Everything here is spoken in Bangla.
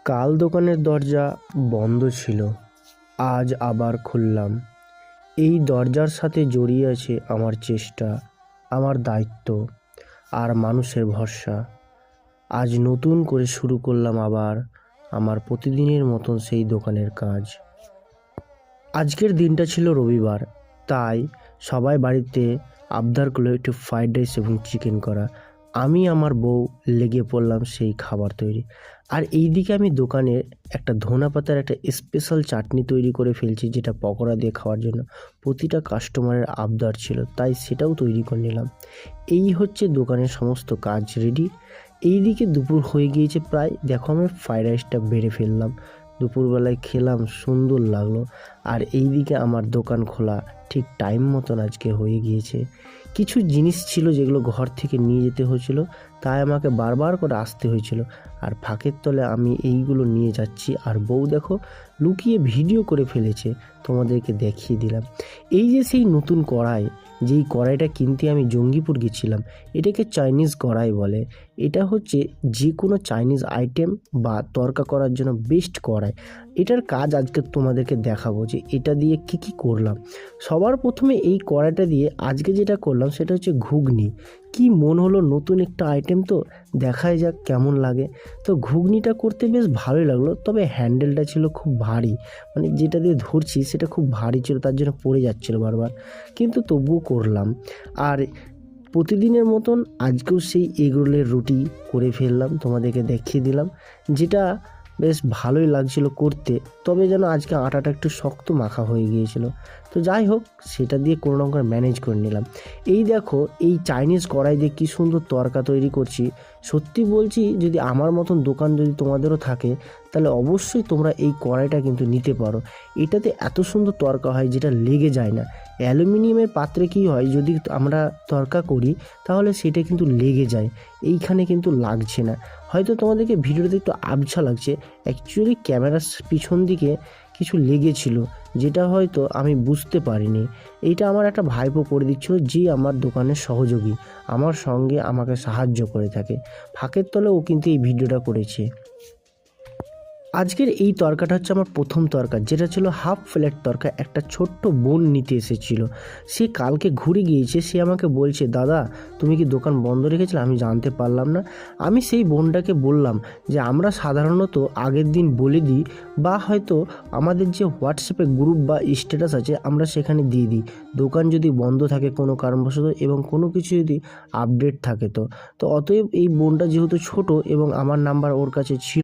কাল দোকানের দরজা বন্ধ ছিল, আজ আবার খুললাম। এই দরজার সাথে জড়িয়ে আছে আমার চেষ্টা, আমার দায়িত্ব আর মানুষের ভরসা। আজ নতুন করে শুরু করলাম আবার আমার প্রতিদিনের মতন সেই দোকানের কাজ। আজকের দিনটা ছিল রবিবার, তাই সবাই বাড়িতে আবদার করলো একটু ফ্রাইড রাইস এবং চিকেন করা। আমি আমার বউ লেগে পড়লাম সেই খাবার তৈরি। আর এইদিকে আমি দোকানে একটা ধনা পাতার একটা স্পেশাল চাটনি তৈরি করে ফেলছি, যেটা পকোড়া দিয়ে খাওয়ার জন্য প্রতিটা কাস্টমারের আবদার ছিল, তাই সেটাও তৈরি করে নিলাম। এই হচ্ছে দোকানের সমস্ত কাজ রেডি। এইদিকে দুপুর হয়ে গিয়েছে প্রায়, দেখো আমি ফ্রাইড রাইসটা বেড়ে ফেললাম, দুপুরবেলায় খেলাম, সুন্দর লাগলো। আর এইদিকে আমার দোকান খোলা ঠিক টাইম মতন আজকে হয়ে গিয়েছে। কিছু জিনিস ছিল যেগুলো ঘর থেকে নিয়ে যেতে হয়েছিল, তাই আমাকে বারবার করে আসতে হয়েছিল। আর ফাঁকের তলে আমি এইগুলো নিয়ে যাচ্ছি, আর বউ দেখো লুকিয়ে ভিডিও করে ফেলেছে, তোমাদেরকে দেখিয়ে দিলাম। এই যে সেই নতুন কড়াই, যেই কড়াইটা কিনতে আমি জঙ্গিপুর গেছিলাম, এটাকে চাইনিজ কড়াই বলে। এটা হচ্ছে যে কোনো চাইনিজ আইটেম বা তড়কা করার জন্য বেস্ট কড়াই। এটার কাজ আজকে তোমাদেরকে দেখাবো যে এটা দিয়ে কি করলাম। সবার প্রথমে এই কড়াইটা দিয়ে আজকে যেটা করলাম সেটা হচ্ছে ঘুগনি। কি মন হলো, নতুন একটা আইটেম তো, দেখাই যাক কেমন লাগে। তো ঘুগনিটা করতে বেশ ভালোই লাগলো, তবে হ্যান্ডেলটা ছিল খুব ভারী, মানে যেটা দিয়ে ধরছি সেটা খুব ভারী ছিল, তার জন্য পড়ে যাচ্ছিলো বারবার, কিন্তু তবুও করলাম। আর প্রতিদিনের মতন আজকেও সেই এগরোলের রুটি করে ফেললাম, তোমাদেরকে দেখিয়ে দিলাম, যেটা বেশ ভালোই লাগছিল করতে। তবে যেন আজকে আটাটা একটু শক্ত মাখা হয়ে গিয়েছিল, তো যাই হোক সেটা দিয়ে কোনো রকম করে ম্যানেজ করে নিলাম। এই দেখো এই চাইনিজ কড়াই দিয়ে কী সুন্দর তড়কা তৈরি করছি। সত্যি বলছি, যদি আমার মতন দোকান যদি তোমাদেরও থাকে, তাহলে অবশ্যই তোমরা এই কড়াইটা কিন্তু নিতে পারো। এটাতে এত সুন্দর তড়কা হয় যেটা লেগে যায় না। অ্যালুমিনিয়ামের পাত্রে কি হয়, যদি আমরা তড়কা করি তাহলে সেটা কিন্তু লেগে যায়, এইখানে কিন্তু লাগছে না। হয়তো তোমাদেরকে ভিডিওতে একটু আবছা লাগছে, অ্যাকচুয়ালি ক্যামেরার পিছন দিকে কিছু লেগেছিল, যেটা হয়তো আমি বুঝতে পারিনি। এইটা আমার একটা ভাইপো করে দিচ্ছিল, যে আমার দোকানের সহযোগী, আমার সঙ্গে আমাকে সাহায্য করে থাকে। ফাঁকের তলে ও কিন্তু এই ভিডিওটা করেছে। আজকের এই তরকাটা হচ্ছে আমার প্রথম তরকা, যেটা ছিল হাফ প্লেট তরকা। একটা ছোট্ট বোন নিতে এসেছিল, সে কালকে ঘুরে গিয়েছে। সে আমাকে বলছে, দাদা তুমি কি দোকান বন্ধ রেখেছিলে? আমি জানতে পারলাম না। আমি সেই বোনটাকে বললাম যে আমরা সাধারণত আগের দিন বলে দিই, বা হয়তো আমাদের যে হোয়াটসঅ্যাপে গ্রুপ বা স্ট্যাটাস আছে আমরা সেখানে দিয়ে দিই, দোকান যদি বন্ধ থাকে কোনো কারণবশত এবং কোনো কিছু যদি আপডেট থাকে। তো অতএব এই বোনটা যেহেতু ছোট এবং আমার নাম্বার ওর কাছে ছিল,